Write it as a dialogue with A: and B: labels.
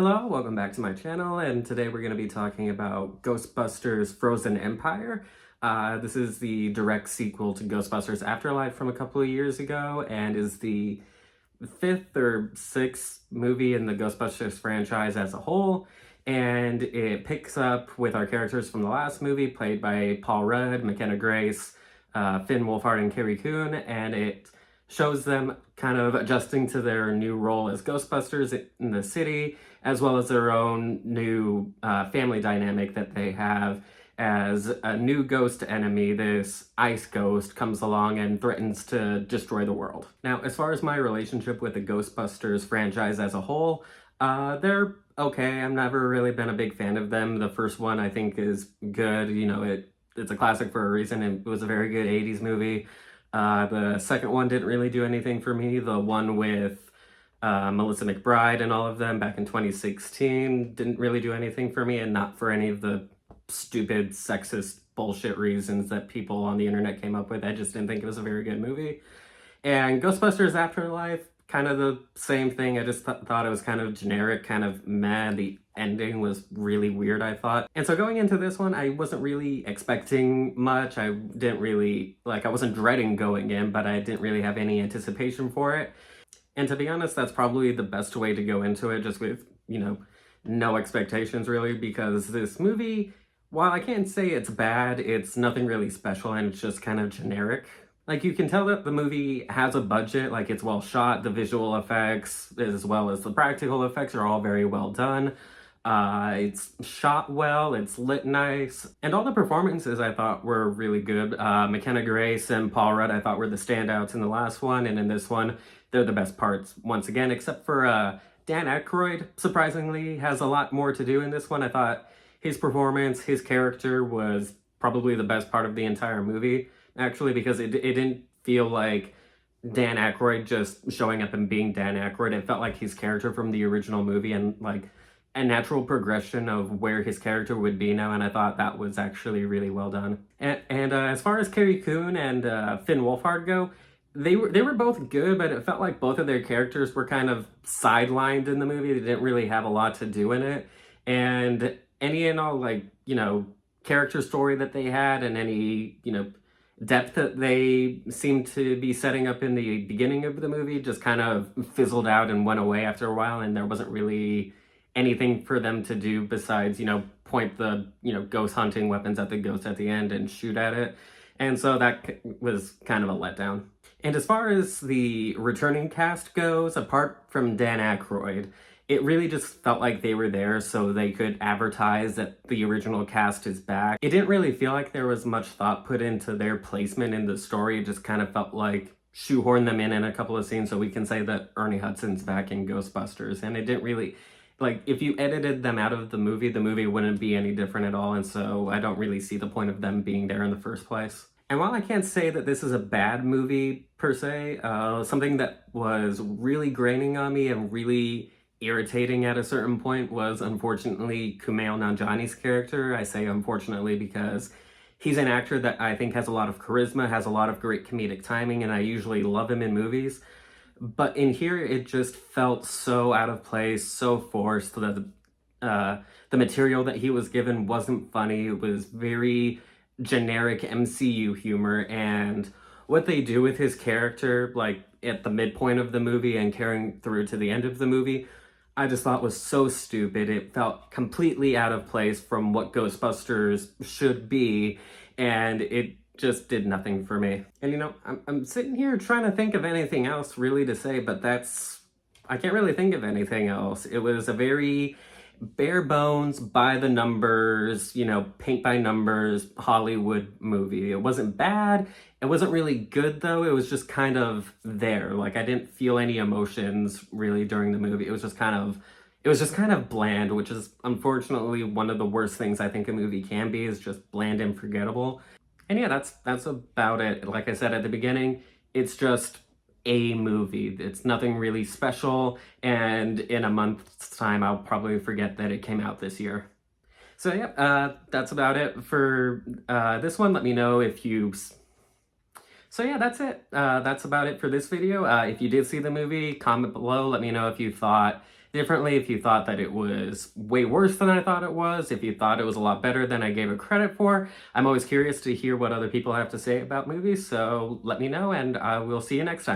A: Hello, welcome back to my channel, and today we're going to be talking about Ghostbusters Frozen Empire. This is the direct sequel to Ghostbusters Afterlife from a couple of years ago, and is the fifth or sixth movie in the Ghostbusters franchise as a whole. And it picks up with our characters from the last movie, played by Paul Rudd, McKenna, Finn Wolfhard, and Carrie Coon, and it shows them kind of adjusting to their new role as Ghostbusters in the city, as well as their own new family dynamic that they have as a new ghost enemy, this ice ghost, comes along and threatens to destroy the world. Now, as far as my relationship with the Ghostbusters franchise as a whole, they're okay. I've never really been a big fan of them. The first one I think is good. You know, it's a classic for a reason. It was a very good 80s movie. The second one didn't really do anything for me. The one with Melissa McBride and all of them back in 2016 didn't really do anything for me, and not for any of the stupid sexist bullshit reasons that people on the internet came up with. I just didn't think it was a very good movie. And Ghostbusters Afterlife, kind of the same thing. I just thought it was kind of generic, kind of meh. The ending was really weird, I thought. And so going into this one, I wasn't really expecting much. I didn't really, I wasn't dreading going in, but I didn't really have any anticipation for it. And to be honest, that's probably the best way to go into it, just with, no expectations really, because this movie, while I can't say it's bad, it's nothing really special, and it's just kind of generic. You can tell that the movie has a budget, it's well shot. The visual effects, as well as the practical effects, are all very well done. It's shot well, it's lit nice, and all the performances I thought were really good. McKenna and Paul Rudd I thought were the standouts in the last one, and in this one, they're the best parts once again, except for Dan Akroyd, surprisingly, has a lot more to do in this one. I thought his performance, his character was probably the best part of the entire movie, actually, because it didn't feel like Dan Akroyd just showing up and being Dan Akroyd. It felt like his character from the original movie, and a natural progression of where his character would be now, and I thought that was actually really well done. And as far as Carrie Coon and Finn Wolfhard go, they were both good, but it felt like both of their characters were kind of sidelined in the movie. They didn't really have a lot to do in it, and any and all character story that they had, and any depth that they seemed to be setting up in the beginning of the movie just kind of fizzled out and went away after a while, and there wasn't really anything for them to do besides, point the, ghost hunting weapons at the ghost at the end and shoot at it. And so that was kind of a letdown. And as far as the returning cast goes, apart from Dan Akroyd, it really just felt like they were there so they could advertise that the original cast is back. It didn't really feel like there was much thought put into their placement in the story. It just kind of felt like shoehorn them in a couple of scenes so we can say that Ernie Hudson's back in Ghostbusters. And it didn't really, if you edited them out of the movie wouldn't be any different at all. And so I don't really see the point of them being there in the first place. And while I can't say that this is a bad movie per se, something that was really graining on me and really irritating at a certain point was, unfortunately, Kumail Nanjiani's character. I say unfortunately because he's an actor that I think has a lot of charisma, has a lot of great comedic timing, and I usually love him in movies. But in here, it just felt so out of place, so forced. The material that he was given wasn't funny. It was very generic MCU humor, and what they do with his character, at the midpoint of the movie and carrying through to the end of the movie, I just thought was so stupid. It felt completely out of place from what Ghostbusters should be, and it just did nothing for me. And I'm sitting here trying to think of anything else really to say, but I can't really think of anything else. It was a very bare bones, by the numbers, paint by numbers Hollywood movie. It wasn't bad. It wasn't really good though. It was just kind of there. I didn't feel any emotions really during the movie. It was just kind of bland, which is unfortunately one of the worst things I think a movie can be, is just bland and forgettable. And yeah, that's about it. Like I said at the beginning, it's just a movie. It's nothing really special, and in a month's time, I'll probably forget that it came out this year. So yeah, that's about it for this one. Let me know if you... So yeah, that's it. That's about it for this video. If you did see the movie, comment below. Let me know if you thought differently, if you thought that it was way worse than I thought it was, if you thought it was a lot better than I gave it credit for. I'm always curious to hear what other people have to say about movies, so let me know, and we'll see you next time.